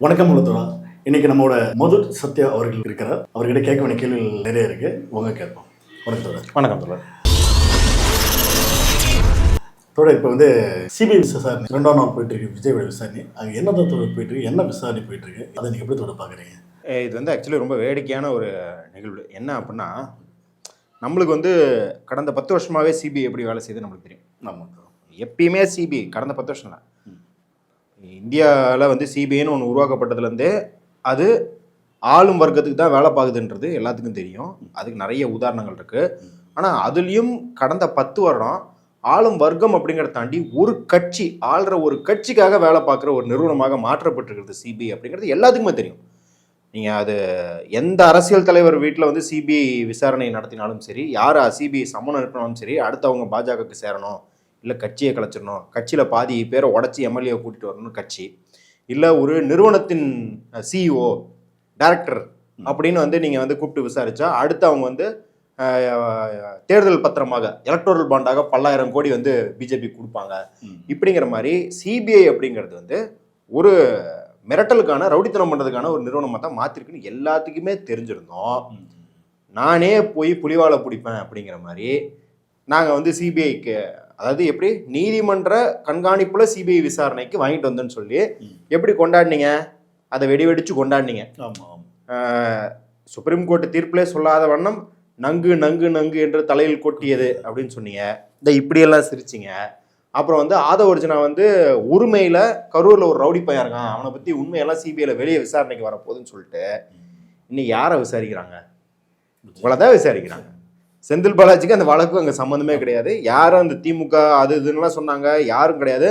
வணக்கம் முழுத்தோழா. இன்னைக்கு நம்மளோட மது சத்யா அவர்கள் இருக்கிறார். அவர்கிட்ட கேட்க வேண்டிய கேள்விகள் நிறைய இருக்கு. உங்க கேட்போம். வணக்கம் தோழர். வணக்கம் தோழர். தோழர், இப்போ சிபிஐ விசாரணை 2ஆம் நாள் போயிட்டு இருக்கு. விஜயோட விசாரணை அங்கே என்ன தான் தோழர் போயிட்டு இருக்கு, என்ன விசாரணை போயிட்டு இருக்கு, அதை நீங்கள் எப்படி தோழர் பார்க்குறீங்க? இது ஆக்சுவலி ரொம்ப வேடிக்கையான ஒரு நிகழ்வு. என்ன அப்படின்னா, நம்மளுக்கு கடந்த 10 வருஷமாகவே சிபிஐ எப்படி வேலை செய்யுது நம்மளுக்கு தெரியும். ஆமாம். எப்பயுமே சிபிஐ கடந்த 10 வருஷம் தான் இந்தியாவில் சிபிஐன்னு ஒன்று உருவாக்கப்பட்டதுலேருந்தே அது ஆளும் வர்க்கத்துக்கு தான் வேலை பார்க்குதுன்றது எல்லாத்துக்கும் தெரியும். அதுக்கு நிறைய உதாரணங்கள் இருக்குது. ஆனால் அதுலேயும் கடந்த 10 வருடம் ஆளும் வர்க்கம் அப்படிங்கிறத தாண்டி ஒரு கட்சி ஆளுற ஒரு கட்சிக்காக வேலை பார்க்குற ஒரு நிறுவனமாக மாற்றப்பட்டிருக்கிறது சிபிஐ அப்படிங்கிறது எல்லாத்துக்குமே தெரியும். நீங்கள் அது எந்த அரசியல் தலைவர் வீட்டில் சிபிஐ விசாரணை நடத்தினாலும் சரி, யார் சிபிஐ சம்மன் அனுப்பினாலும் சரி, அடுத்து அவங்க பாஜகவுக்கு சேரணும், இல்லை கட்சியை கலைச்சிடணும், கட்சியில் பாதி பேரை உடச்சி எம்எல்ஏ கூட்டிகிட்டு வரணும் கட்சி, இல்லை ஒரு நிறுவனத்தின் சிஇஓ டைரக்டர் அப்படின்னு நீங்கள் கூப்பிட்டு விசாரித்தா அடுத்து அவங்க தேர்தல் பத்திரமாக எலக்டோரல் பாண்டாக 10,000 கோடி பிஜேபி கொடுப்பாங்க. இப்படிங்கிற மாதிரி சிபிஐ அப்படிங்கிறது ஒரு மிரட்டலுக்கான ரவுடித்தனம் பண்ணுறதுக்கான ஒரு நிறுவனமாக தான் மாற்றிருக்குன்னு எல்லாத்துக்குமே தெரிஞ்சிருந்தோம். நானே போய் புலிவாலை பிடிப்பேன் அப்படிங்கிற மாதிரி நாங்கள் சிபிஐக்கு, அதாவது எப்படி நீதிமன்ற கண்காணிப்பில் சிபிஐ விசாரணைக்கு வாங்கிட்டு வந்தேன்னு சொல்லி எப்படி கொண்டாடினீங்க, அதை வெடிவெடிச்சு கொண்டாடினீங்க. சுப்ரீம் கோர்ட்டு தீர்ப்பிலே சொல்லாத வண்ணம் நங்கு நங்கு நங்கு என்று தலையில் கொட்டியது அப்படின்னு சொன்னீங்க. இந்த இப்படியெல்லாம் சிரிச்சிங்க. அப்புறம் ஆதவ அர்ஜுனா உரிமையில் கரூரில் ஒரு ரவுடி பையன் இருக்கான், அவனை பற்றி உண்மையெல்லாம் சிபிஐயில் வெளியே விசாரணைக்கு வரப்போகுதுன்னு சொல்லிட்டு இன்னைக்கு யாரை விசாரிக்கிறாங்க? உங்களை தான் விசாரிக்கிறாங்க. செந்தில் பாலாஜிக்கு அந்த வழக்கு அங்கே சம்மந்தமே கிடையாது. யாரும் அந்த திமுக அது இதுன்னெலாம் சொன்னாங்க, யாரும் கிடையாது.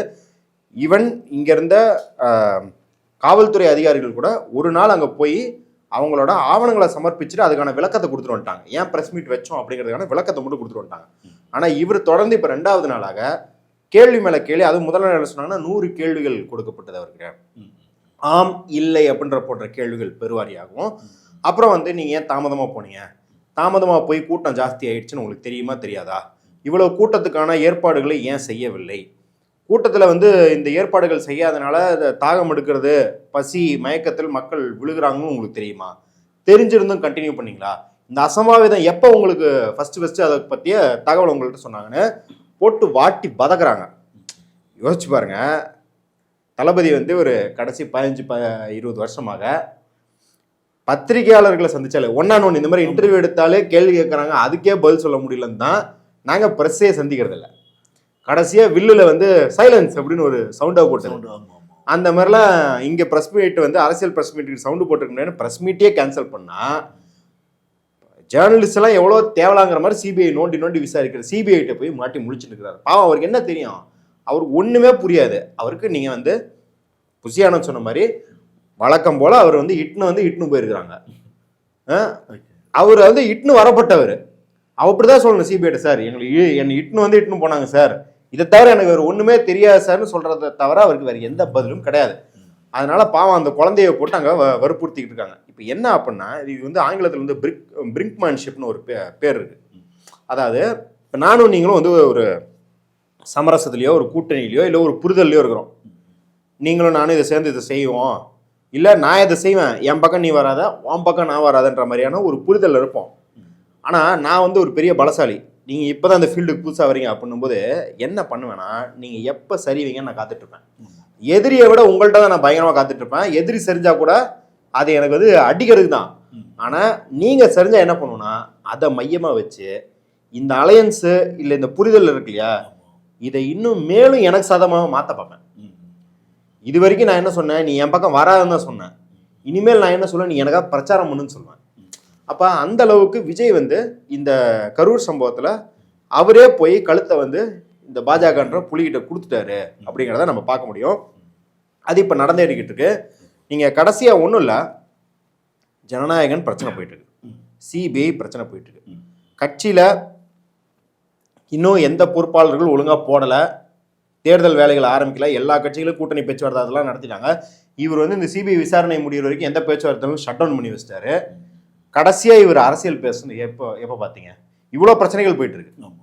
ஈவன் இங்கே இருந்த காவல்துறை அதிகாரிகள் கூட ஒரு நாள் அங்கே போய் அவங்களோட ஆவணங்களை சமர்ப்பிச்சுட்டு அதுக்கான விளக்கத்தை கொடுத்துட்டு வந்துட்டாங்க. ஏன் ப்ரெஸ் மீட் வச்சோம் அப்படிங்கிறதுக்கான விளக்கத்தை மட்டும் கொடுத்துட்டு வந்துட்டாங்க. ஆனால் இவர் தொடர்ந்து இப்போ 2வது நாளாக கேள்வி மேலே கேள்வி, அதுவும் முதல் நாள் சொன்னாங்கன்னா 100 கேள்விகள் கொடுக்கப்பட்டது அவருக்கு. ஆம் இல்லை அப்படின்ற போன்ற கேள்விகள் பெருவாரியாகும். அப்புறம் நீங்கள் ஏன் தாமதமாக போனீங்க, தாமதமாக போய் கூட்டம் ஜாஸ்தி ஆயிடுச்சுன்னு உங்களுக்கு தெரியுமா தெரியாதா, இவ்வளோ கூட்டத்துக்கான ஏற்பாடுகளை ஏன் செய்யவில்லை, கூட்டத்தில் இந்த ஏற்பாடுகள் செய்யாதனால தாகம் எடுக்கிறது, பசி மயக்கத்தில் மக்கள் விழுகிறாங்கன்னு உங்களுக்கு தெரியுமா, தெரிஞ்சிருந்தும் கண்டினியூ பண்ணீங்களா, இந்த அசம்பாவிதம் எப்போ உங்களுக்கு ஃபஸ்ட்டு அதை பற்றிய தகவல் உங்கள்கிட்ட சொன்னாங்கன்னு போட்டு வாட்டி பதக்குறாங்க. யோசிச்சு பாருங்க. தளபதி ஒரு கடைசி 15-20 வருஷமாக பத்திரிகையாளர்களை சந்திச்சாலே ஒன் இந்த மாதிரி இன்டர்வியூ எடுத்தாலே கேள்வி கேட்குறாங்க, அதுக்கே பதில் சொல்ல முடியலன்னு தான் நாங்கள் ப்ரெஸ்ஸே சந்திக்கிறது இல்லை. கடைசியாக வில்லில் சைலன்ஸ் அப்படின்னு ஒரு சவுண்டாக போட்டு அந்த மாதிரிலாம் இங்கே ப்ரெஸ் மீட் அரசியல் ப்ரெஸ் மீட்டுக்கு சவுண்டு போட்டுருக்கேன்னு ப்ரெஸ் மீட்டே கேன்சல் பண்ணால் ஜேர்னலிஸ்ட் எல்லாம் எவ்வளோ தேவலாங்கிற மாதிரி சிபிஐ நோண்டி நோண்டி விசாரிக்கிற சிபிஐட்ட போய் மாட்டி முடிச்சுட்டு இருக்கிறார். பாவம், அவருக்கு என்ன தெரியும்? அவருக்கு ஒன்றுமே புரியாது. அவருக்கு நீங்கள் புசியானு சொன்ன மாதிரி வழக்கம் போல் அவர் இட்டுன்னு போயிருக்கிறாங்க. அவர் இட்டுன்னு வரப்பட்டவர். அவர் அப்படிதான் சொல்லணும் சிபிஐட்ட, சார் என்னை இட்டுன்னு போனாங்க சார், இதை தவிர எனக்கு வேறு ஒன்றுமே தெரியாது சார்னு சொல்கிறத தவிர அவருக்கு வேறு எந்த பதிலும் கிடையாது. அதனால பாவம் அந்த குழந்தைய போட்டு அங்கே வற்புறுத்திக்கிட்டு இருக்காங்க. இப்போ என்ன அப்படின்னா, இது ஆங்கிலத்தில் பிரிங்க்மேன்ஷிப்னு ஒரு பேர் இருக்கு. அதாவது இப்போ நானும் நீங்களும் ஒரு சமரசத்துலையோ ஒரு கூட்டணியிலையோ இல்லை ஒரு புரிதல்லையோ இருக்கிறோம். நீங்களும் நானும் இதை சேர்ந்து இதை செய்வோம், இல்லை நான் இதை செய்வேன், என் பக்கம் நீ வராத, உன் பக்கம் நான் வராதுன்ற மாதிரியான ஒரு புரிதல் இருப்போம். ஆனால் நான் ஒரு பெரிய பலசாலி, நீங்கள் இப்போ தான் அந்த ஃபீல்டுக்கு புதுசாக வரீங்க அப்படின்னும்போது என்ன பண்ணுவேன்னா, நீங்கள் எப்போ சரிவீங்கன்னு நான் காத்துட்ருப்பேன். எதிரியை விட உங்கள்கிட்ட தான் நான் பயங்கரமாக காத்துட்ருப்பேன். எதிரி சரிஞ்சா கூட அது எனக்கு அடிக்கிறது தான். ஆனால் நீங்கள் சரிஞ்சால் என்ன பண்ணுவோன்னா, அதை மையமாக வச்சு இந்த அலையன்ஸு இல்லை இந்த புரிதல் இருக்கு இல்லையா, இதை இன்னும் மேலும் எனக்கு சாதமாக மாற்ற பார்ப்பேன். இது வரைக்கும் நான் என்ன சொன்னேன், நீ என் பக்கம் வராதுன்னு தான் சொன்னேன். இனிமேல் நான் என்ன சொல்லுவேன், நீ எனக்காக பிரச்சாரம் பண்ணுன்னு சொல்லுவேன். அப்போ அந்த அளவுக்கு விஜய் இந்த கரூர் சம்பவத்தில் அவரே போய் கழுத்தை இந்த பாஜகன்ற புலிகிட்ட கொடுத்துட்டாரு அப்படிங்கிறத நம்ம பார்க்க முடியும். அது இப்போ நடந்தேறிக்கிட்டு இருக்கு. நீங்கள் கடைசியாக ஒன்றும் இல்லை, ஜனநாயகன் பிரச்சனை போயிட்டுருக்கு, சிபிஐ பிரச்சனை போயிட்டுருக்கு, கட்சியில் இன்னும் எந்த பொறுப்பாளர்கள் ஒழுங்காக போடலை, தேர்தல் வேலைகள் ஆரம்பிக்கல, எல்லா கட்சிகளும் கூட்டணி பேச்சுவார்த்தை அதெல்லாம் நடத்திட்டாங்க. இவர் இந்த சிபிஐ விசாரணை முடிகிற வரைக்கும் எந்த பேச்சுவார்த்தைகளும் ஷட் டவுன் பண்ணி வச்சிட்டாரு. கடைசியாக இவர் அரசியல் பேசணும் எப்போ பார்த்தீங்க? இவ்வளோ பிரச்சனைகள் போயிட்டு இருக்கு.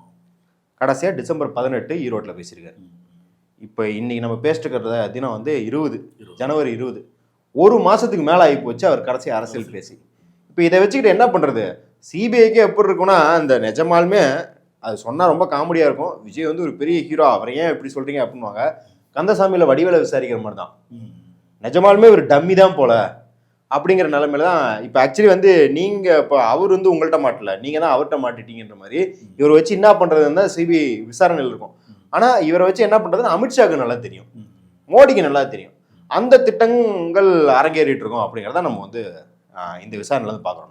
கடைசியாக டிசம்பர் 18 ஈரோட்டில் பேசியிருக்காரு. இப்போ இன்னைக்கு நம்ம பேசிட்டு இருக்கிற தினம் 20 ஜனவரி 20 1 மாசத்துக்கு மேல ஆகி போச்சு அவர் கடைசி அரசியல் பேசி. இப்போ இதை வச்சுக்கிட்டு என்ன பண்றது? சிபிஐக்கே எப்படி இருக்குன்னா, இந்த நிஜமாலுமே அது சொன்னா ரொம்ப காமெடியா இருக்கும். விஜய் வந்து ஒரு பெரிய ஹீரோ, அவரை ஏன் இப்படி சொல்றீங்க அப்படின்வாங்க. கந்தசாமியில வடிவேல விசாரிக்கிற மாதிரி தான். நிஜமாலுமே ஒரு டம்மி தான் போல அப்படிங்கிற நிலைமையில தான் இப்போ ஆக்சுவலி வந்து நீங்க இப்போ அவர் வந்து உங்கள்கிட்ட மாட்டல, நீங்க தான் அவர்கிட்ட மாட்டிட்டீங்கன்ற மாதிரி இவரை வச்சு என்ன பண்றதுன்னு தான் சிபிஐ விசாரணையில் இருக்கும். ஆனா இவரை வச்சு என்ன பண்றதுன்னு அமித்ஷாவுக்கு நல்லா தெரியும், மோடிக்கு நல்லா தெரியும். அந்த திட்டங்கள் அரங்கேறிட்டு இருக்கோம் அப்படிங்கிறத நம்ம வந்து இந்த விசாரணையில இருந்து பாக்குறோம்.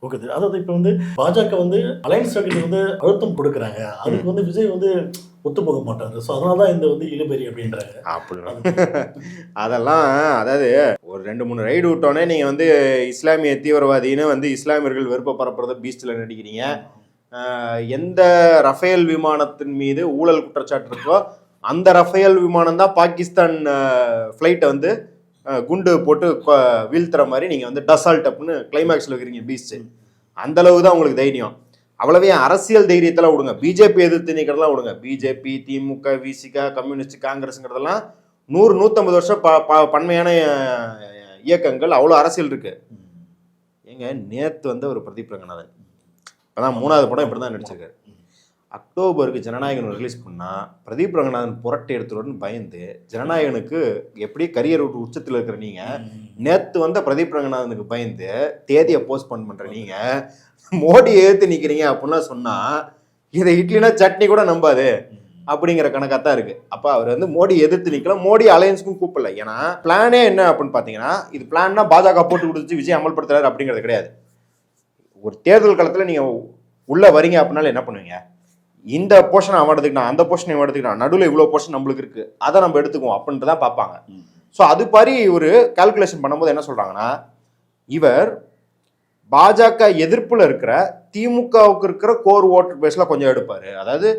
ஓகே, அதாவது இப்போ வந்து பாஜக வந்து அலையன்ஸ் ஸ்ட்ராட்டஜி வந்து அழுத்தம் கொடுக்குறாங்க, அதுக்கு வந்து விஜய் வந்து ஒத்து போக மாட்டாங்க. ஸோ அதனால தான் இந்த வந்து இழுபறி அப்படின்றாங்க. அதெல்லாம் அதாவது ஒரு 2-3 ரைடு விட்டோன்னே நீங்கள் வந்து இஸ்லாமிய தீவிரவாதின்னு வந்து இஸ்லாமியர்கள் வெறுப்ப பரப்புறத பீஸ்டில் நடிக்கிறீங்க. எந்த ரஃபேல் விமானத்தின் மீது ஊழல் குற்றச்சாட்டு இருக்கோ அந்த ரஃபேல் விமானம் தான் பாகிஸ்தான் ஃப்ளைட்டை வந்து குண்டு போட்டு வீழ்த்துற மாதிரி நீங்கள் வந்து டசால்ட் அப்படின்னு கிளைமேக்ஸில் இருக்கிறீங்க பீஸ்ட். அந்த அளவுக்கு தான் உங்களுக்கு தைரியம். அவ்வளவே அரசியல் தைரியத்தெல்லாம் விடுங்க, பிஜேபி எதிர்த்து நிற்கிறதெல்லாம் விடுங்க. பிஜேபி, திமுக, விசிகா, கம்யூனிஸ்ட், காங்கிரஸுங்கிறதெல்லாம் 100-150 வருஷம் பன்மையான இயக்கங்கள், அவ்வளோ அரசியல் இருக்கு. ஏங்க நேற்று வந்து ஒரு பிரதீப் ரங்கநாதன் இப்போதான் 3வது படம் இப்படி தான் நடிச்சிருக்காரு. அக்டோபருக்கு ஜனநாயகன் ரிலீஸ் பண்ணால் பிரதீப் ரங்கநாதன் புரட்டை எடுத்துருன்னு பயந்து ஜனநாயகனுக்கு எப்படி கரியர் உச்சத்தில் இருக்கிற நீங்கள் நேற்று வந்த பிரதீப் ரங்கநாதனுக்கு பயந்து தேதியை போஸ்ட்போன் பண்ணுற நீங்கள் மோடி எதிர்த்து நிற்கிறீங்க அப்படின்லாம் சொன்னால் இதை இட்லினா சட்னி கூட நம்பாது அப்படிங்கிற கணக்காக தான் இருக்குது. அப்போ அவர் வந்து மோடி எதிர்த்து நிற்கலாம், மோடி அலையன்ஸுக்கும் கூப்பிடல. ஏன்னா பிளானே என்ன அப்படின்னு பார்த்தீங்கன்னா, இது பிளான்னா பாஜக போட்டு கொடுத்து விஜய் அமல்படுத்துறாரு அப்படிங்கிறது கிடையாது. ஒரு தேர்தல் காலத்தில் நீங்கள் உள்ளே வரீங்க அப்படின்னால என்ன பண்ணுவீங்க? இந்த போர்ஷன் அவன் எடுத்துக்கிட்டான், அந்த போர்ஷன் இவன் எடுத்துக்கிட்டான், நடுவில் இவ்வளோ போர்ஷன் நம்மளுக்கு இருக்குது, அதை நம்ம எடுத்துக்குவோம் அப்படின்ட்டு தான் பார்ப்பாங்க. ஸோ அது மாதிரி ஒரு கால்குலேஷன் பண்ணும்போது என்ன சொல்கிறாங்கன்னா, இவர் பாஜக எதிர்ப்பில் இருக்கிற திமுகவுக்கு இருக்கிற கோர் ஓட்டர் பேஸில் கொஞ்சம் எடுப்பார். அதாவது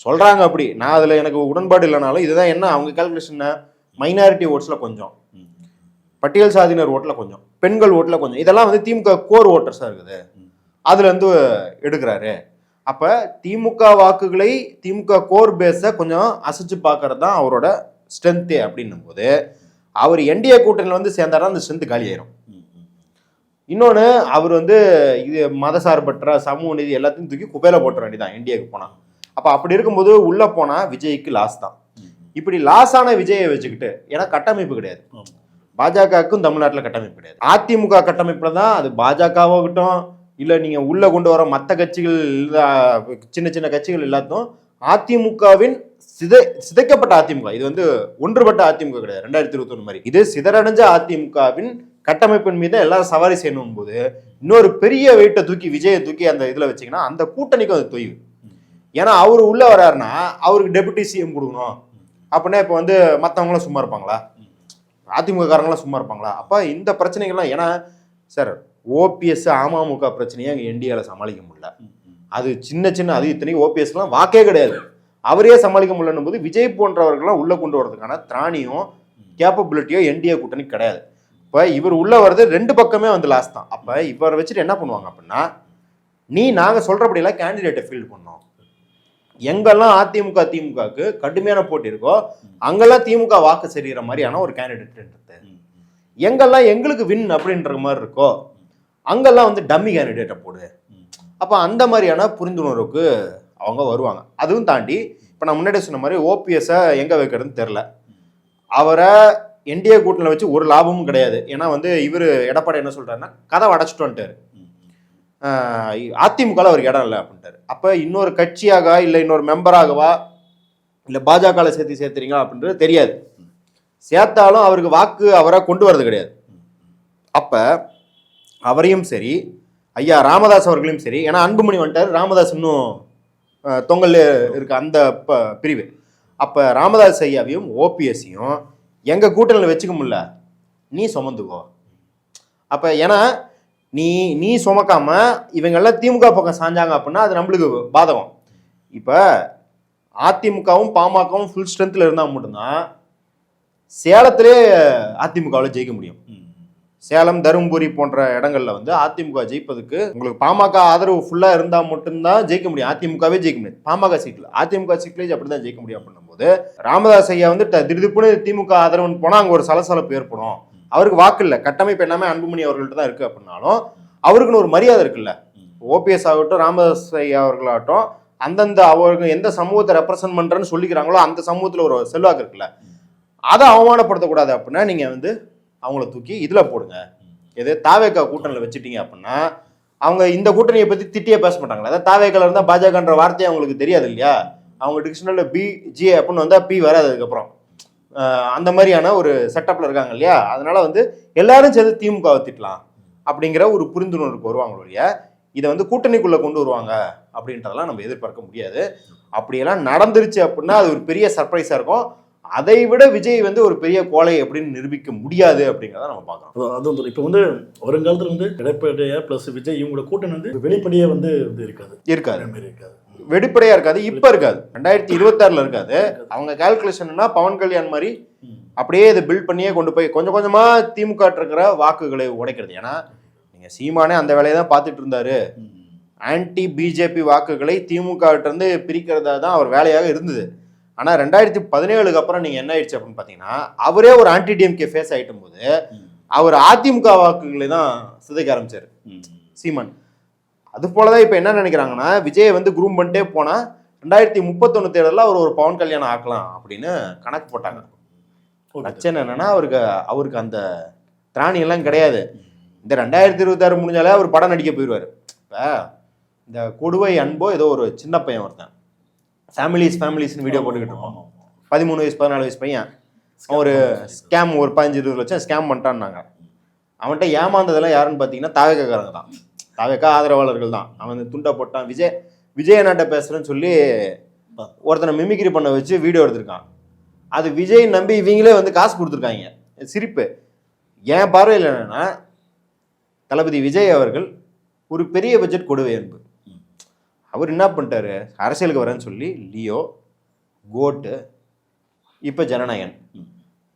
சொல்கிறாங்க அப்படி, நான் அதில் எனக்கு உடன்பாடு இல்லைனாலும் இதுதான் என்ன அவங்க கால்குலேஷன், மைனாரிட்டி ஓட்ஸில் கொஞ்சம், பட்டியல் சாதியினர் ஓட்டில் கொஞ்சம், பெண்கள் ஓட்டில் கொஞ்சம், இதெல்லாம் வந்து திமுக கோர் ஓட்டர்ஸாக இருக்குது, அதுலேருந்து எடுக்கிறாரு. அப்போ திமுக வாக்குகளை, திமுக கோர் பேஸை கொஞ்சம் அசைச்சு பார்க்கறது தான் அவரோட ஸ்ட்ரென்த்தே. அப்படின்னும் போது அவர் என்டிஏ கூட்டணியில் வந்து சேர்ந்தாரா அந்த ஸ்ட்ரென்த் காலி ஆயிரும். இன்னொன்று, அவர் வந்து இது மதசார்பற்ற சமூக நீதி எல்லாத்தையும் தூக்கி குப்பையில போட்டுற வேண்டியதான் என்டிஏக்கு போனால். அப்போ அப்படி இருக்கும்போது உள்ளே போனால் விஜய்க்கு லாஸ் தான். இப்படி லாஸ் ஆன விஜயை வச்சுக்கிட்டு, ஏன்னா கட்டமைப்பு கிடையாது பாஜகவுக்கும், தமிழ்நாட்டில் கட்டமைப்பு கிடையாது. அதிமுக கட்டமைப்பில் தான் அது பாஜகவாகட்டும் இல்லை நீங்கள் உள்ளே கொண்டு வர மற்ற கட்சிகள், சின்ன சின்ன கட்சிகள் எல்லாத்தும் அதிமுகவின் சிதைக்கப்பட்ட அதிமுக. இது வந்து ஒன்றுபட்ட அதிமுக கிடையாது 2021 மாதிரி. இது சிதறடைஞ்ச அதிமுகவின் கட்டமைப்பின் மீது எல்லாரும் சவாரி செய்யணும் போது இன்னொரு பெரிய வெயிட்டை தூக்கி விஜயை தூக்கி அந்த இதில் வச்சிங்கன்னா அந்த கூட்டணிக்கும் அது தொய்வு. ஏன்னா அவர் உள்ளே வர்றாருன்னா அவருக்கு டெபுட்டி சிஎம் கொடுக்கணும் அப்படின்னா இப்போ வந்து மற்றவங்களாம் சும்மா இருப்பாங்களா? அதிமுக காரங்களாம் சும்மா இருப்பாங்களா? அப்போ இந்த பிரச்சனைகள்லாம், ஏன்னா சார் ஓபிஎஸ் அமமுக பிரச்சனையை அங்கே என்டிஏவில் சமாளிக்க முடியல. அது சின்ன சின்ன, அது இத்தனைக்கும் ஓபிஎஸ்லாம் வாக்கே கிடையாது, அவரையே சமாளிக்க முடியலன்னும் போது விஜய் போன்றவர்கள்லாம் உள்ளே கொண்டு வரதுக்கான திராணியும் கேப்பபிலிட்டியோ என்டிஏ கூட்டணி கிடையாது. இப்போ இவர் உள்ளே வர்றது 2 பக்கமே வந்து லாஸ் தான். அப்போ இவரை வச்சுட்டு என்ன பண்ணுவாங்க அப்படின்னா, நாங்கள் சொல்கிறபடியெல்லாம் கேண்டிடேட்டை ஃபீல்டு பண்ணோம், எங்கெல்லாம் அதிமுக திமுகவுக்கு கடுமையான போட்டி இருக்கோ அங்கெல்லாம் திமுக வாக்கு சரிகிற மாதிரியான ஒரு கேண்டிடேட், எங்கெல்லாம் எங்களுக்கு வின் அப்படின்ற மாதிரி இருக்கோ அங்கெல்லாம் வந்து டம்மி கேண்டிடேட்டை போடு. அப்போ அந்த மாதிரியான புரிந்துணர்வுக்கு அவங்க வருவாங்க. அதுவும் தாண்டி இப்போ நான் முன்னாடி சொன்ன மாதிரி ஓபிஎஸ்ஸை எங்கே வைக்கிறதுன்னு தெரில, அவரை என்டிஏ கூட்டணியில் வச்சு ஒரு லாபமும் கிடையாது. ஏன்னா வந்து இவர் எடப்பாடி என்ன சொல்கிறாருன்னா, கதவை அடைச்சிட்டு வந்துட்டார், அதிமுகவில் அவருக்கு இடம் இல்லை அப்படின்ட்டார். அப்போ இன்னொரு கட்சியாக இல்லை இன்னொரு மெம்பராகவா இல்லை பாஜகவில் சேர்த்துறீங்களா அப்படின்றது தெரியாது. சேர்த்தாலும் அவருக்கு வாக்கு அவரை கொண்டு வரது கிடையாது. அப்போ அவரையும் சரி, ஐயா ராமதாஸ் அவர்களையும் சரி, ஏன்னா அன்புமணி வந்துட்டார், ராமதாஸ் இன்னும் தொங்கல் இருக்க அந்த பிரிவு. அப்போ ராமதாஸ் ஐயாவையும் ஓபிஎஸ்ஸையும் எங்கள் கூட்டணியில் வச்சுக்க முடியல, நீ சுமந்துக்கோ. அப்போ ஏன்னா நீ சுமக்காம இவங்கெல்லாம் திமுக பக்கம் சாஞ்சாங்க அப்படின்னா அது நம்மளுக்கு பாதகம். இப்போ அதிமுகவும் பாமகவும் ஃபுல் ஸ்ட்ரென்த்தில் இருந்தால் மட்டும்தான் சேலத்திலே அதிமுகவில் ஜெயிக்க முடியும். சேலம், தருமபுரி போன்ற இடங்கள்ல வந்து அதிமுக ஜெயிப்பதுக்கு உங்களுக்கு பாமக ஆதரவு ஃபுல்லா இருந்தா மட்டும்தான் ஜெயிக்க முடியும். அதிமுகவே ஜெயிக்க முடியாது பாமக சீட்ல, அதிமுக சீட்லேயே அப்படிதான் ஜெயிக்க முடியும். அப்படின்னும் போது ராமதாஸ் ஐயா வந்து திடுப்புன்னு திமுக ஆதரவுன்னு போனா அங்க ஒரு சலசலப்பு ஏற்படும். அவருக்கு வாக்கு இல்லை, கட்டமைப்பு எல்லாமே அன்புமணி அவர்கள்ட்ட தான் இருக்கு அப்படின்னாலும் அவருக்குன்னு ஒரு மரியாதை இருக்குல்ல. ஓபிஎஸ் ஆகட்டும், ராமதாஸ் ஐயா அவர்களாகட்டும், அந்தந்த அவர்கள் எந்த சமூகத்தை ரெப்ரசன்ட் பண்றேன்னு சொல்லிக்கிறாங்களோ அந்த சமூகத்துல ஒரு செல்வாக்கு இருக்குல்ல, அதை அவமானப்படுத்தக்கூடாது அப்படின்னா நீங்க வந்து அவங்கள தூக்கி இதுல போடுங்க. எது தாவேக்கா கூட்டணியில் வச்சுட்டீங்க அப்படின்னா அவங்க இந்த கூட்டணியை பத்தி திட்டியே பேச மாட்டாங்களா? அதாவது தாவேக்கால இருந்தா பாஜகன்ற வார்த்தையை அவங்களுக்கு தெரியாது இல்லையா? அவங்க டிக்ஷனரியில BJ அப்படின்னு வந்தா P வராது அதுக்கப்புறம். அந்த மாதிரியான ஒரு செட்டப்ல இருக்காங்க இல்லையா? அதனால வந்து எல்லாரும் சேர்ந்து திமுகவை திட்டலாம் அப்படிங்கிற ஒரு புரிந்துணர்வுக்கு வருவாங்களுடைய இதை வந்து கூட்டணிக்குள்ள கொண்டு வருவாங்க அப்படின்றதெல்லாம் நம்ம எதிர்பார்க்க முடியாது. அப்படியெல்லாம் நடந்துருச்சு அப்படின்னா அது ஒரு பெரிய சர்ப்ரைஸா இருக்கும். அதை விட விஜய் வந்து ஒரு பெரிய கோலை அப்படின்னு நிரூபிக்க முடியாது அப்படிங்கிறத நம்ம பார்க்கறோம். அது வந்து இப்போ வந்து வருங்காலத்தில் வந்து எடப்பாடியா பிளஸ் விஜய் இவங்களோட கூட்டணி வந்து வெளிப்படையே வந்து இருக்காது. வெளிப்படையா இருக்காது. இப்ப இருக்காது, 2026 இருக்காது. அவங்க கால்குலேஷன்னா பவன் கல்யாண் மாதிரி அப்படியே இதை பில்ட் பண்ணியே கொண்டு போய் கொஞ்சம் கொஞ்சமா திமுக இருக்கிற வாக்குகளை உடைக்கிறது. ஏன்னா நீங்க சீமானே அந்த வேலையை தான் பார்த்துட்டு இருந்தாரு. ஆன்டி பிஜேபி வாக்குகளை திமுக இருந்து பிரிக்கிறதா தான் அவர் வேலையாக இருந்தது. ஆனா 2017 அப்புறம் நீங்க என்ன ஆயிடுச்சு அப்படின்னு பாத்தீங்கன்னா அவரே ஒரு ஆன்டி டிஎம்கே ஃபேஸ் ஆயிட்டும் போது அவர் அதிமுக வாக்குகளை தான் சிதைக்க ஆரம்பிச்சாரு சீமான். அது போலதான் இப்ப என்ன நினைக்கிறாங்கன்னா விஜயை வந்து குரூம் பண்ணிட்டே போனா 2031 தேர்தலில் அவர் ஒரு பவன் கல்யாணம் ஆக்கலாம் அப்படின்னு கணக்கு போட்டாங்க. பிரச்சனை என்னன்னா அவருக்கு அந்த திராணி எல்லாம் கிடையாது. இந்த 2026 முடிஞ்சாலே அவர் படம் நடிக்க போயிடுவாரு. இப்ப இந்த கொடுவை அன்போ ஏதோ ஒரு சின்ன பையன் ஒருத்தன் ஃபேமிலிஸ்னு வீடியோ போட்டுக்கிட்டு இருப்பான். 13 வயசு 14 வயசு பையன். ஒரு ஸ்கேம் ஒரு 15-20 லட்சம் ஸ்கேம் பண்ணிட்டான்னாங்க. அவன்கிட்ட ஏமாந்ததெல்லாம் யாருன்னு பார்த்தீங்கன்னா தாவேக்காரங்க தான், தாவேக்கா ஆதரவாளர்கள் தான். அவன் துண்டை போட்டான், விஜய் நாட்டை பேசுறேன்னு சொல்லி ஒருத்தனை மிமிக்ரி பண்ண வச்சு வீடியோ எடுத்திருக்கான். அது விஜய் நம்பி இவங்களே வந்து காசு கொடுத்துருக்காங்க. சிரிப்பு. என் பார்வையில் என்னன்னா தளபதி விஜய் அவர்கள் ஒரு பெரிய பட்ஜெட் கொடுவை அன்பு. அவர் என்ன பண்ணிட்டாரு, அரசியலுக்கு வரேன்னு சொல்லி லியோ, கோட்டு, இப்போ ஜனநாயகன்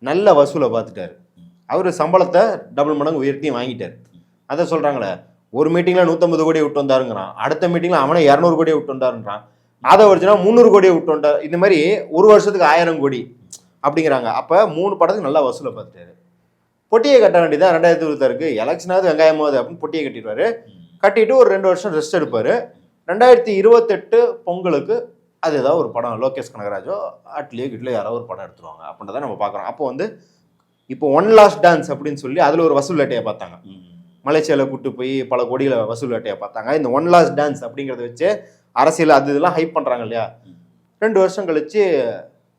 நல்ல வசூலை பார்த்துட்டாரு. அவர் சம்பளத்தை டபுள் மடங்கு உயர்த்தி வாங்கிட்டார். அதை சொல்கிறாங்களே, ஒரு மீட்டிங்கில் 150 கோடியை விட்டு வந்தாருங்கிறான், அடுத்த மீட்டிங்கில் அவனை 200 கோடியை விட்டு வந்தாருன்றான், அதை வச்சுனா 300 கோடியை விட்டு வந்தார். இந்த மாதிரி ஒரு வருஷத்துக்கு 1000 கோடி அப்படிங்கிறாங்க. அப்போ 3 படத்துக்கு நல்லா வசூலை பார்த்துட்டாரு. பொட்டியை கட்ட வேண்டியதான் 2026க்கு எலெக்ஷனாவது வெங்காயமாவது அப்படின்னு பொட்டியை கட்டிடுவார். கட்டிட்டு ஒரு 2 வருஷம் ரெஸ்ட் எடுப்பார். 2028 பொங்கலுக்கு அது ஏதாவது ஒரு படம் லோகேஷ் கனகராஜோ அட்லியோ கிட்லியோ யாராவது ஒரு படம் எடுத்துருவாங்க அப்படின்றத நம்ம பார்க்குறோம். அப்போ வந்து இப்போ ஒன் லாஸ்ட் டான்ஸ் அப்படின்னு சொல்லி அதில் ஒரு வசூல் வேட்டையை பார்த்தாங்க. மலேசியாவில் கூட்டு போய் பல கோடியில் வசூல் வேட்டையை பார்த்தாங்க. இந்த ஒன் லாஸ்ட் டான்ஸ் அப்படிங்கிறத வச்சு அரசியல் அது இதெல்லாம் ஹைப் பண்ணுறாங்க இல்லையா? 2 வருஷம் கழிச்சு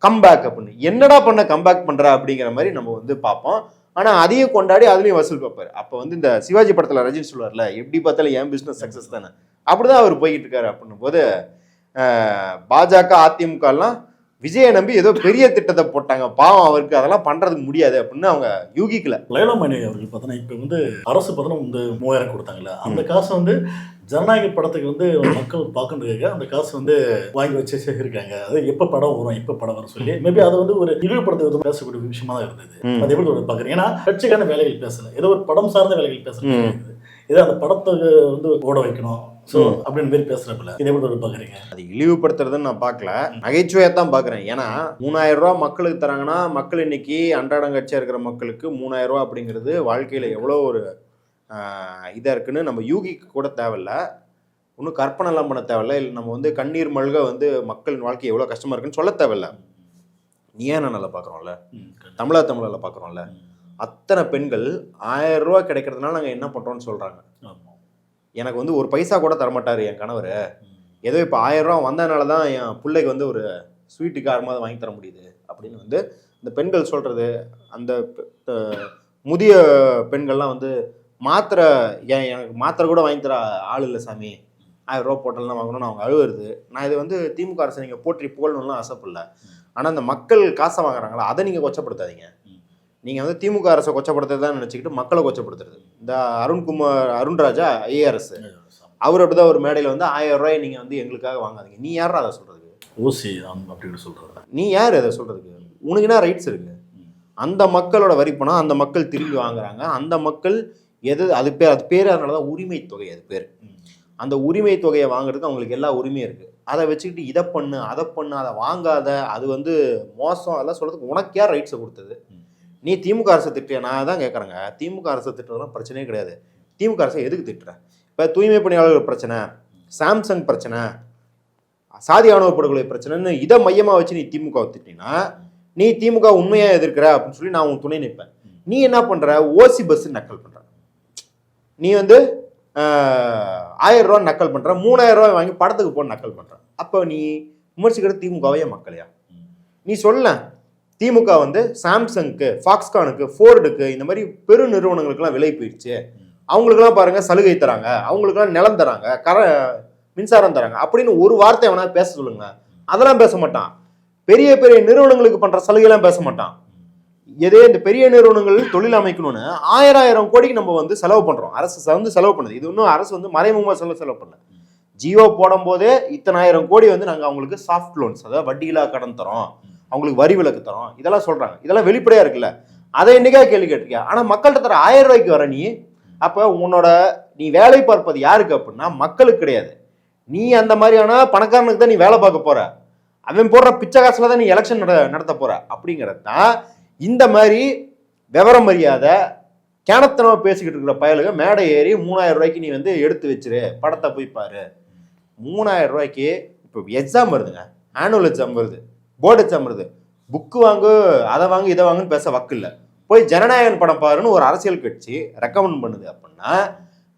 கம்பேக் அப்படின்னு என்னடா பண்ண கம்பேக் பண்ணுற அப்படிங்கிற மாதிரி நம்ம வந்து பார்ப்போம். ஆனால் அதையும் கொண்டாடி அதுலேயும் வசூல் பார்ப்பார். அப்போ வந்து இந்த சிவாஜி படத்தில் ரஜினி சொல்லுவார்ல, எப்படி பார்த்தாலும் என் பிஸ்னஸ் சக்ஸஸ் தானே, அப்படிதான் அவர் போய்கிட்டு இருக்காரு. அப்படின்னும் போது பாஜக அதிமுகலாம் விஜயை நம்பி ஏதோ பெரிய திட்டத்தை போட்டாங்க, பாவம் அவருக்கு அதெல்லாம் பண்றதுக்கு முடியாது அப்படின்னு அவங்க யூகிக்கல. லைலா மணி அவர்கள் பார்த்தோன்னா இப்போ வந்து அரசு பார்த்தோன்னா வந்து 3000 கொடுத்தாங்கல்ல, அந்த காசு வந்து ஜனநாயக படத்துக்கு வந்து மக்கள் பார்க்கணுக்காக அந்த காசு வந்து வாங்கி வச்சு இருக்காங்க. அது எப்போ படம் வரும் சொல்லி மேபி அது வந்து ஒரு இழிவுபடத்துக்கு பேசக்கூடிய விஷயமா தான் இருந்தது. அது எப்படி ஒரு பார்க்குறேன், ஏன்னா கட்சிக்கான வேலைகள் பேசல, ஏதோ ஒரு படம் சார்ந்த வேலைகள் பேசுறது, ஏதோ அந்த படத்துக்கு வந்து ஓட வைக்கணும் அப்படின்னு மாதிரி பேசுறப்பல இதை எப்படி பாக்குறீங்க? அது இழிவுபடுத்துறதுன்னு நான் பார்க்கல, நகைச்சுவையா தான் பாக்குறேன். ஏன்னா 3000 ரூபா மக்களுக்கு தராங்கன்னா மக்கள் இன்னைக்கு அன்றாடம் கட்சியா இருக்கிற மக்களுக்கு 3000 ரூபா அப்படிங்கிறது வாழ்க்கையில எவ்வளோ ஒரு இதா இருக்குன்னு நம்ம யூகிக்கு கூட தேவையில்ல, ஒன்றும் கற்பனை எல்லாம் பண்ண தேவையில்ல, இல்லை நம்ம வந்து கண்ணீர் மல்க வந்து மக்களின் வாழ்க்கை எவ்வளோ கஷ்டமா இருக்குன்னு சொல்ல தேவையில்ல. நீ ஏன் நல்லா பார்க்குறோம்ல, தமிழால பார்க்குறோம்ல, அத்தனை பெண்கள் 1000 ரூபா கிடைக்கிறதுனால நாங்கள் என்ன பண்ணுறோம்னு சொல்கிறாங்க. எனக்கு வந்து ஒரு பைசா கூட தரமாட்டார் என் கணவர், ஏதோ இப்போ 1000 ரூபா வந்ததுனால தான் என் பிள்ளைக்கு வந்து ஒரு ஸ்வீட்டு காரமாவது வாங்கி தர முடியுது அப்படின்னு வந்து இந்த பெண்கள் சொல்கிறது. அந்த முதிய பெண்கள்லாம் வந்து மாத்திரை எனக்கு மாத்திரை கூட வாங்கி தர ஆள் இல்லை சாமி, 1000 ரூபா போட்டெல்லாம் வாங்கணும்னு அவங்க அழுவுறது. நான் இது வந்து திமுக அரசு நீங்கள் போற்றி புகழணும்லாம் ஆசைப்படல, ஆனால் அந்த மக்கள் காசை வாங்குறாங்களா அதை நீங்கள் கொச்சப்படுத்தாதீங்க. நீங்கள் வந்து திமுக அரசை கொச்சப்படுத்துறதுதான் நினச்சிக்கிட்டு மக்களை கொச்சப்படுத்துறது. இந்த அருண்ராஜா ஐஏஆர்எஸ் அவர் அப்படிதான் ஒரு மேடையில் வந்து 1000 ரூபாய் நீங்கள் வந்து எங்களுக்காக வாங்காதீங்க. நீ யாரா அதை சொல்கிறதுக்கு? ஓசி அப்படின்னு சொல்கிறது. நீ யார் அதை சொல்கிறதுக்கு? உனக்கு என்ன ரைட்ஸ் இருக்கு? அந்த மக்களோட வரி பணம் அந்த மக்கள் திரும்பி வாங்குறாங்க. அந்த மக்கள் அது பேர் அதனால தான் உரிமை தொகை. அது பேர் அந்த உரிமை தொகையை வாங்குறதுக்கு அவங்களுக்கு எல்லா உரிமையும் இருக்குது. அதை வச்சுக்கிட்டு இதை பண்ணு அதை வாங்காத, அது வந்து மோசம், அதெல்லாம் சொல்கிறதுக்கு உனக்கு யார் ரைட்ஸை கொடுத்தது? நீ திமுக அரசை திட்டுறியா? நான் தான் கேட்குறேங்க. திமுக அரசை திட்டுறதுலாம் பிரச்சனையே கிடையாது. திமுக அரசை எதுக்கு திட்டுற? இப்போ தூய்மை பணியாளர்கள் பிரச்சனை, சாம்சங் பிரச்சனை, சாதி ஆணவ படுகொலை பிரச்சனைன்னு இதை மையமாக வச்சு நீ திமுக திட்டினா நீ திமுக உண்மையாக எதிர்க்கிற அப்படின்னு சொல்லி நான் உன் துணை நிற்பேன். நீ என்ன பண்ணுற? ஓசி பஸ் நக்கல் பண்ணுற. நீ வந்து 1000 ரூபா நக்கல் பண்ணுற, 3000 ரூபாய் வாங்கி படத்துக்கு போன நக்கல் பண்ணுற. அப்போ நீ விமர்சிக்கிற திமுகவையே மக்களையா? நீ சொல்ல திமுக வந்து சாம்சங்க்கு, ஃபாக்ஸ்கானுக்கு, ஃபோர்டுக்கு இந்த மாதிரி பெரு நிறுவனங்களுக்குலாம் விலை போயிடுச்சு, அவங்களுக்குலாம் பாருங்க சலுகை தராங்க, அவங்களுக்குலாம் நிலம் தராங்க, மின்சாரம் தராங்க அப்படின்னு ஒரு வார்த்தை வேணா பேச சொல்லுங்க. அதெல்லாம் பேச மாட்டான். பெரிய பெரிய நிறுவனங்களுக்கு பண்ற சலுகைலாம் பேச மாட்டான். எதே இந்த பெரிய நிறுவனங்கள் தொழில் அமைக்கணும்னு 1000 கோடிக்கு நம்ம வந்து செலவு பண்றோம். அரசு வந்து செலவு பண்ணுது. இது இன்னும் அரசு வந்து மறைமுகமா செலவு பண்ணல. ஜியோ போடும் போதே இத்தனை 1000 கோடி வந்து நாங்கள் அவங்களுக்கு சாஃப்ட் லோன்ஸ், அதாவது வட்டியில்லா கடன் தரோம், அவங்களுக்கு வரி விலக்கு தரோம், இதெல்லாம் சொல்றாங்க. இதெல்லாம் வெளிப்படையா இருக்குல்ல. அதை என்னைக்கா கேள்வி கேட்டிருக்கியா? ஆனா மக்கள்கிட்ட தர 1000 ரூபாய்க்கு வர நீ அப்ப உன்னோட நீ வேலை பார்ப்பது யாருக்கு அப்படின்னா மக்களுக்கு கிடையாது. நீ அந்த மாதிரியான பணக்காரனுக்கு தான் நீ வேலை பார்க்க போற. அவன் போடுற பிச்சை காசுல தான் நீ எலெக்ஷன் நடத்த போற. அப்படிங்கிறது தான் இந்த மாதிரி விவரம் மரியாத கேனத்தனமா பேசிக்கிட்டு இருக்கிற பயலுக மேடை ஏறி 3000 ரூபாய்க்கு நீ வந்து எடுத்து வச்சிரு, படத்தை போய் பாரு. 3000 ரூபாய்க்கு இப்போ எக்ஸாம் வருதுங்க, ஆனுவல் எக்ஸாம் வருது, போர்டு எக்ஸாம் வருது, புக்கு வாங்கு, அதை வாங்கு, இதை வாங்குன்னு பேச வக்கு இல்லை. போய் ஜனநாயகன் படம் பாருன்னு ஒரு அரசியல் கட்சி ரெக்கமெண்ட் பண்ணுது அப்படின்னா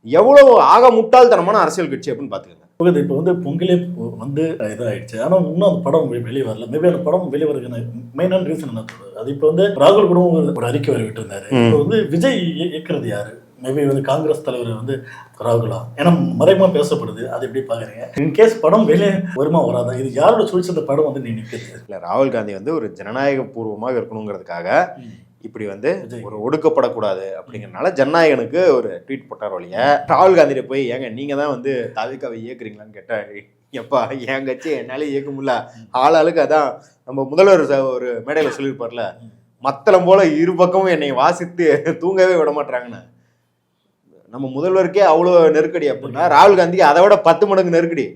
எவ்வளவு ஆக முட்டாள்தனமான அரசியல் கட்சி அப்படின்னு பாத்துக்கோங்க. இப்போ வந்து பொங்கலே வந்து இதாகிடுச்சு. ஆனால் இன்னும் அந்த படம் வெளியே வரல. மேபி அந்த படம் வெளியே வருதுன்னு மெயினான ரீசன் என்ன சொல்றது? அது இப்போ வந்து ராகுல் கூட ஒரு அறிக்கை வரவிட்டு இருந்தாரு. இப்போ வந்து விஜய் இயக்குறது யாரு? மேபி வந்து காங்கிரஸ் தலைவர் வந்து ராகுலா, ஏன்னா மறைமுகமா பேசப்படுது. அது எப்படி பாக்குறீங்க? இன்கேஸ் படம் வெளியே வருமா வராதா? இது யாரோட சூழ்ச்சி அந்த படம் வந்து நீ நிற்குது? இல்லை, ராகுல் காந்தி வந்து ஒரு ஜனநாயக பூர்வமாக இருக்கணுங்கிறதுக்காக இப்படி வந்து ஒரு ஒடுக்கப்படக்கூடாது அப்படிங்கிறனால ஜனநாயகனுக்கு ஒரு ட்வீட் போட்டார் வழிய. ராகுல் காந்தியில போய் ஏங்க நீங்க தான் வந்து தாவிக்காவை இயக்குறீங்களான்னு கேட்டா, எப்பா என் கட்சி என்னாலே இயக்க முடியல, ஆளாளுக்கு அதான் நம்ம முதல்வர் ஒரு மேடையில சொல்லியிருப்பார்ல, மத்தளம் போல இரு பக்கமும் என்னை வாசித்து தூங்கவே விட மாட்டாங்கன்னு. நம்ம முதல்வருக்கே அவ்வளோ நெருக்கடி அப்படின்னா ராகுல் காந்திக்கு அதை விட 10 மடங்கு நெருக்கடி.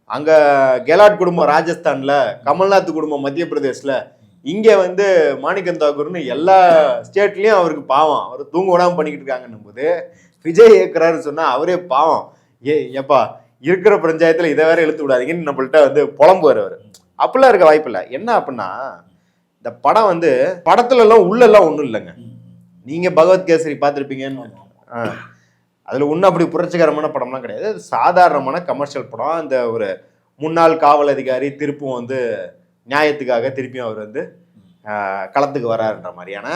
அங்க கெலாட் குடும்பம் ராஜஸ்தான்ல, கமல்நாத் குடும்பம் மத்திய பிரதேஷ்ல, இங்க வந்து மாணிக்கம் தாக்கூர்னு எல்லா ஸ்டேட்லயும் அவருக்கு பாவம், அவர் தூங்க விடாம பண்ணிக்கிட்டு இருக்காங்கன்னும் போது விஜய் இயக்குறாருன்னு சொன்னா அவரே பாவம். ஏப்பா இருக்கிற பஞ்சாயத்துல இதை வேற இழுத்து விடாதீங்கன்னு நம்மள்ட்ட வந்து புலம்புவார் அவர். அப்படிலாம் இருக்க வாய்ப்பு இல்லை. என்ன அப்படின்னா இந்த படம் வந்து படத்துல எல்லாம் உள்ள எல்லாம் ஒண்ணும் இல்லைங்க. நீங்க பகவத் கேசரி பார்த்துருப்பீங்கன்னு, அதுல ஒன்றும் அப்படி புரட்சிகரமான படம்லாம் கிடையாது. அது சாதாரணமான கமர்ஷியல் படம். அந்த ஒரு முன்னாள் காவல் அதிகாரி திருப்பும் வந்து நியாயத்துக்காக திருப்பியும் அவர் வந்து களத்துக்கு வராருன்ற மாதிரியான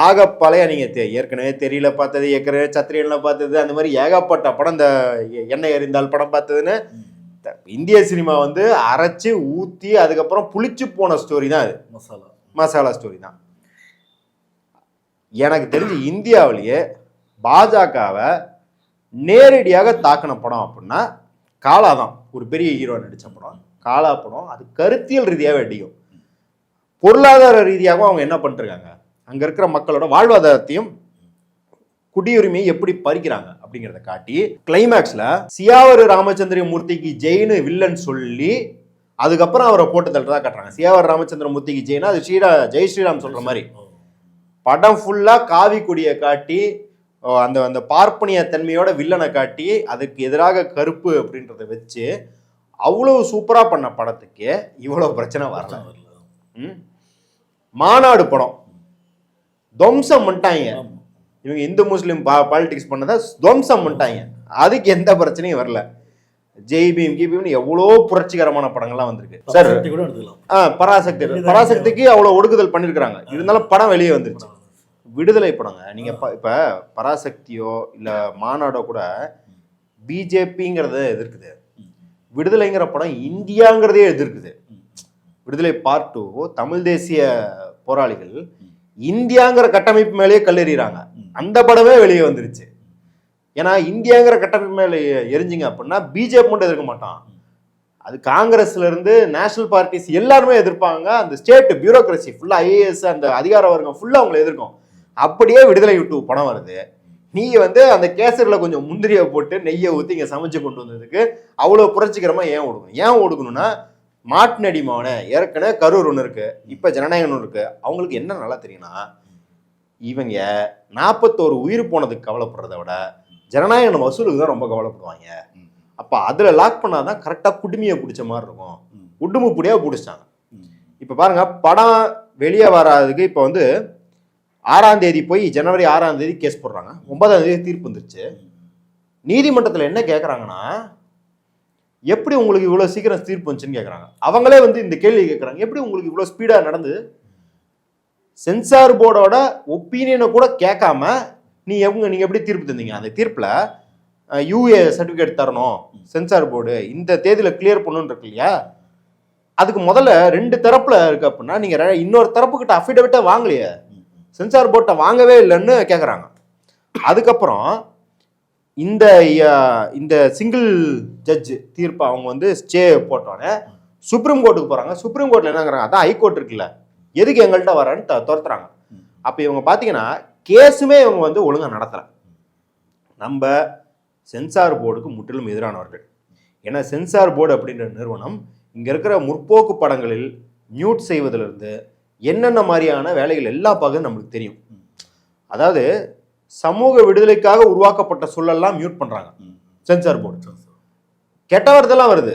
ஆக பழைய நீங்கள் ஏற்கனவே தெரியல பார்த்தது, ஏற்கனவே சத்திரியன்ல பார்த்தது, அந்த மாதிரி ஏகப்பட்ட படம், இந்த எண்ணெய் எறிந்தால் படம் பார்த்ததுன்னு இந்திய சினிமா வந்து அரைச்சி ஊற்றி அதுக்கப்புறம் புளிச்சு போன ஸ்டோரி தான் அது. மசாலா ஸ்டோரி தான். எனக்கு தெரிஞ்சு இந்தியாவிலேயே பாஜகவை நேரடியாக தாக்கின படம் அப்படின்னா காலா தான். ஒரு பெரிய ஹீரோ நடித்த படம் காலா படம். அது கருத்தியல் ரீதியாகவே அடிக்கும், பொருளாதார ரீதியாகவும் அவங்க என்ன பண்ணிருக்காங்க, அங்க இருக்கிற மக்களோட வாழ்வாதாரத்தையும் குடியுரிமையை எப்படி பறிக்கிறாங்க அப்படிங்கிறத காட்டி கிளைமேக்ஸ்ல சியாவரு ராமச்சந்திர மூர்த்திக்கு ஜெயின்னு வில்லன் சொல்லி அதுக்கப்புறம் அவரை போட்டு தள்ளுறதா காட்டுறாங்க. சியாவரு ராமச்சந்திர மூர்த்திக்கு ஜெயினா அது ஜெய் ஸ்ரீராம் சொல்ற மாதிரி படம் ஃபுல்லா காவி கொடியை காட்டி அந்த அந்த பார்ப்பனிய தன்மையோட வில்லனை காட்டி அதுக்கு எதிராக கருப்பு அப்படின்றத வச்சு அவ்வளவு சூப்பரா பண்ண படத்துக்கு இவ்வளவு பிரச்சனை வரல. மாநாடு படம் துவம்சம் பண்ணிட்டாங்க இவங்க, இந்து முஸ்லீம் பாலிடிக்ஸ் பண்ணதை துவம்சம் பண்ணிட்டாங்க. அதுக்கு எந்த பிரச்சனையும் வரல. ஜெய் பீம் கிபீம்னு எவ்வளோ புரட்சிகரமான படங்கள்லாம் வந்திருக்கு சார். பராசக்திக்கு அவ்வளோ ஒடுக்குதல் பண்ணிருக்கிறாங்க. இருந்தாலும் படம் வெளியே வந்துருச்சு. விடுதலை படங்க. நீங்க இப்ப பராசக்தியோ இல்ல மாநாடோ கூட பிஜேபிங்கிறத எதிர்க்குது, விடுதலைங்கிற படம் இந்தியாங்கிறதே எதிர்க்குது. விடுதலை பார்ட் 2 தமிழ் தேசிய போராளிகள் இந்தியாங்கிற கட்டமைப்பு மேலேயே கல்லெறிகிறாங்க. அந்த படமே வெளியே வந்துருச்சு. ஏன்னா இந்தியாங்கிற கட்டமைப்பு மேலே எரிஞ்சிங்க அப்படின்னா பிஜேபி மட்டும் எதிர்க்க மாட்டான், அது காங்கிரஸ்ல இருந்து நேஷனல் பார்ட்டிஸ் எல்லாருமே எதிர்ப்பாங்க. அந்த ஸ்டேட் பியூரோக்ரசி ஃபுல்லா, ஐஏஎஸ் அந்த அதிகார வர்க்கம் ஃபுல்லா அவங்களை எதிர்க்கும். அப்படியே விடுதலை விட்டு படம் வருது. நீ வந்து அந்த கேசரில கொஞ்சம் முந்திரியை போட்டு நெய்யை ஊற்றி இங்கே சமைச்சு கொண்டு வந்ததுக்கு அவ்வளோ புரட்சிகரமா ஏன் ஓடுக்கணும்? ஏன் ஓடுக்கணும்னா மாட்டு நடிமான ஏற்கனவே கரூர் ஒன்று இருக்கு, இப்போ ஜனநாயகன் ஒன்று இருக்கு. அவங்களுக்கு என்ன நல்லா தெரியும்னா இவங்க 41 உயிர் போனதுக்கு கவலைப்படுறத விட ஜனநாயக வசூலுக்கு தான் ரொம்ப கவலைப்படுவாங்க. அப்போ அதில் லாக் பண்ணாதான் கரெக்டாக குடுமையை பிடிச்ச மாதிரி இருக்கும். உடுமுப்படியாக பிடிச்சிட்டாங்க. இப்போ பாருங்க, படம் வெளியே வராதுக்கு இப்போ வந்து 6ஆம் தேதி போய் ஜனவரி 6ஆம் தேதி கேஸ் போடுறாங்க. 9ஆம் தேதி தீர்ப்பு வந்துருச்சு. நீதிமன்றத்தில் என்ன கேட்குறாங்கன்னா, எப்படி உங்களுக்கு இவ்வளோ சீக்கிரம் தீர்ப்பு வந்துச்சுன்னு கேட்குறாங்க. அவங்களே வந்து இந்த கேள்வி கேட்குறாங்க, எப்படி உங்களுக்கு இவ்வளோ ஸ்பீடாக நடந்து சென்சார் போர்டோட ஒப்பீனியனை கூட கேட்காம நீங்கள் எப்படி தீர்ப்பு தந்தீங்க? அந்த தீர்ப்பில் யூஏ சர்டிஃபிகேட் தரணும், சென்சார் போர்டு இந்த தேதியில் கிளியர் பண்ணணுன்னு இருக்கு இல்லையா? அதுக்கு முதல்ல 2 தரப்புல இருக்கு அப்படின்னா நீங்கள் இன்னொரு தரப்புக்கிட்ட அஃபிடவிட்டை வாங்கலையே, சென்சார் போர்ட்டை வாங்கவே இல்லைன்னு கேட்குறாங்க. அதுக்கப்புறம் இந்த சிங்கிள் ஜட்ஜ் தீர்ப்பை அவங்க வந்து ஸ்டே போட்டோன்னே சுப்ரீம் கோர்ட்டுக்கு போகிறாங்க. சுப்ரீம் கோர்ட்டில் என்னங்கிறாங்க, அதான் ஹைகோர்ட் இருக்குல்ல, எதுக்கு எங்கள்கிட்ட வரேன்னு துரத்துறாங்க. அப்போ இவங்க பார்த்தீங்கன்னா கேஸுமே இவங்க வந்து ஒழுங்காக நடத்தலை. நம்ம சென்சார் போர்டுக்கு முற்றிலும் எதிரானவர்கள். ஏன்னா சென்சார் போர்டு அப்படின்ற நிறுவனம் இங்கே இருக்கிற முற்போக்கு படங்களில் மியூட் செய்வதிலிருந்து என்னென்ன மாதிரியான வேலைகள் எல்லா பகுதியும் நம்மளுக்கு தெரியும். அதாவது சமூக விடுதலைக்காக உருவாக்கப்பட்ட சொல்லெல்லாம் மியூட் பண்ணுறாங்க சென்சார் போர்டு. கெட்ட வார்த்தைலாம் வருது,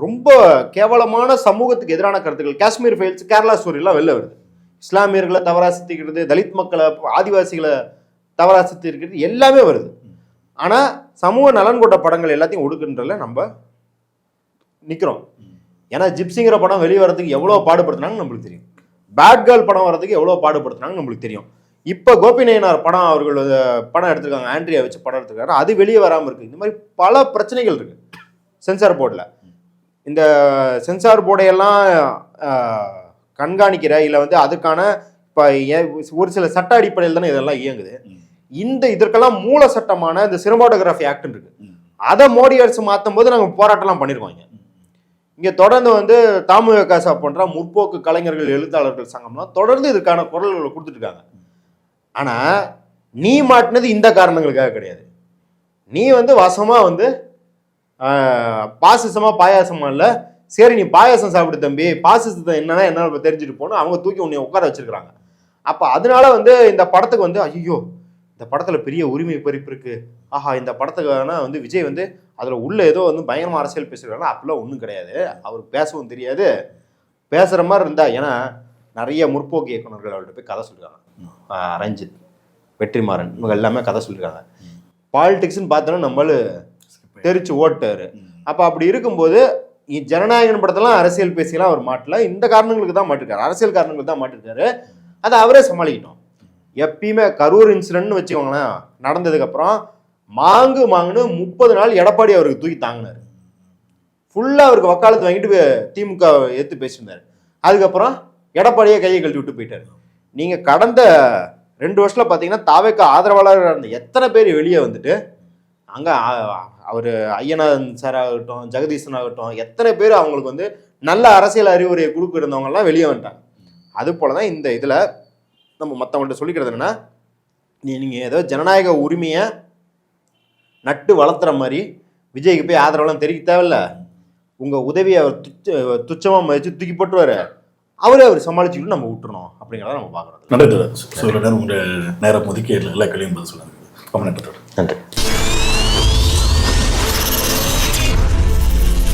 ரொம்ப கேவலமான சமூகத்துக்கு எதிரான கருத்துக்கள். காஷ்மீர் ஃபைல்ஸ், கேரளா ஸ்டோரிலாம் வெளில வருது. இஸ்லாமியர்களை தவறா சித்திக்கிறது, தலித் மக்களை, ஆதிவாசிகளை தவறா சித்திக்கிறது எல்லாமே வருது. ஆனால் சமூக நலன் கொண்ட படங்கள் எல்லாத்தையும் ஒடுக்குன்றதுல நம்ம நிற்கிறோம். ஏன்னா ஜிப்சிங்கிற படம் வெளியே வரதுக்கு எவ்வளோ பாடுபடுத்துனாங்கன்னு நம்மளுக்கு தெரியும். பேட் கேர்ள் படம் வரதுக்கு எவ்வளோ பாடுபடுத்துனாங்கன்னு நம்மளுக்கு தெரியும். இப்போ கோபி நயினார் படம் அவர்கள் படம் எடுத்திருக்காங்க, ஆண்ட்ரியா வச்சு படம் எடுத்திருக்காரு, அது வெளியே வராமல் இருக்குது. இந்த மாதிரி பல பிரச்சனைகள் இருக்குது சென்சார் போர்டில். இந்த சென்சார் போர்டையெல்லாம் கண்காணிக்கிற இல்லை வந்து அதுக்கான இப்போ ஒரு சில சட்ட அடிப்படையில் தானே இதெல்லாம் இயங்குது. இதற்கெல்லாம் மூல சட்டமான இந்த சினிமாட்டோகிராஃபி ஆக்ட்னு இருக்கு. அதை மோடி அரசு மாற்றும் போது நாங்கள் போராட்டம்லாம் பண்ணியிருக்கோம். இங்கே தொடர்ந்து வந்து தாமுக போன்ற முற்போக்கு கலைஞர்கள் எழுத்தாளர்கள் சங்கம்லாம் தொடர்ந்து இதுக்கான குரல்களை கொடுத்துட்டு இருக்காங்க. ஆனால் நீ மாட்டினது இந்த காரணங்களுக்காக கிடையாது. நீ வந்து வசமாக வந்து பாசிசமா பாயாசமா இல்லை, சரி நீ பாயாசம் சாப்பிடு தம்பி, பாசிசத்தை என்னன்னா என்ன தெரிஞ்சுட்டு போகணும், அவங்க தூக்கி உன்னை உட்கார வச்சிருக்கிறாங்க. அப்போ அதனால வந்து இந்த படத்துக்கு வந்து ஐயோ இந்த படத்தில் பெரிய உரிமை பறிப்பு இருக்கு, ஆஹா இந்த படத்துக்கான வந்து விஜய் வந்து அதில் உள்ள ஏதோ வந்து பயங்கரமாக அரசியல் பேசுகிறாங்கன்னா அப்படிலாம் ஒன்றும் கிடையாது. அவருக்கு பேசவும் தெரியாது, பேசுகிற மாதிரி இருந்தா. ஏன்னா நிறைய முற்போக்கு இயக்குநர்கள் அவர்கிட்ட போய் கதை சொல்லியிருக்காங்க. ரஞ்சித், வெற்றிமாறன், இவங்க எல்லாமே கதை சொல்லியிருக்காங்க. பாலிடிக்ஸ்ன்னு பார்த்தோன்னா நம்மளு தெரிச்சு ஓட்டாரு. அப்போ அப்படி இருக்கும்போது ஜனநாயகன் படத்தெல்லாம் அரசியல் பேசியெல்லாம் அவர் மாட்டல, இந்த காரணங்களுக்கு தான் மாட்டிருக்காரு, அரசியல் காரணங்களுக்கு தான் மாட்டிருக்காரு. அதை அவரே சமாளிக்கிட்டோம். எப்பயுமே கரூர் இன்சிடென்ட்னு வச்சுக்கோங்களேன், நடந்ததுக்கப்புறம் மாங்குன்னு 30 நாள் எடப்பாடி அவருக்கு தூக்கி தாங்கினார். ஃபுல்லாக அவருக்கு வக்காலத்து வாங்கிட்டு திமுக எடுத்து பேசியிருந்தார். அதுக்கப்புறம் எடப்பாடியே கையை கழட்டி விட்டு போயிட்டார். நீங்கள் கடந்த 2 வருஷத்தில் பார்த்தீங்கன்னா தாவேக்கு ஆதரவாளராக இருந்த எத்தனை பேர் வெளியே வந்துட்டு அங்கே அவர் ஐயநாதன் சார் ஆகட்டும், ஜெகதீசன் ஆகட்டும், எத்தனை பேர் அவங்களுக்கு வந்து நல்ல அரசியல் அறிவுரையை கொடுக்க இருந்தவங்கலாம் வெளியே வந்துட்டாங்க. அது போல தான் இந்த இதில் நம்ம மற்றவங்கள்ட்ட சொல்லிக்கிறது என்னென்னா, நீங்கள் ஏதோ ஜனநாயக உரிமையை நட்டு வளர்த்துற மாதிரி விஜய்க்கு போய் ஆதரவெல்லாம் தெரிவிக்க தேவையில்ல. உங்கள் உதவியை அவர் துச்சமாக மதித்து தூக்கி போட்டுருவார், அவர் சமாளிச்சுக்கிட்டு நம்ம விட்டுறணும் அப்படிங்கிறத நம்ம பார்க்குறோம். நன்றி. உங்களுடைய நேரம் ஒதுக்கி எல்லா கேள்வியும் பதில் சொல்லுங்கள். ரொம்ப நன்றி. நன்றி.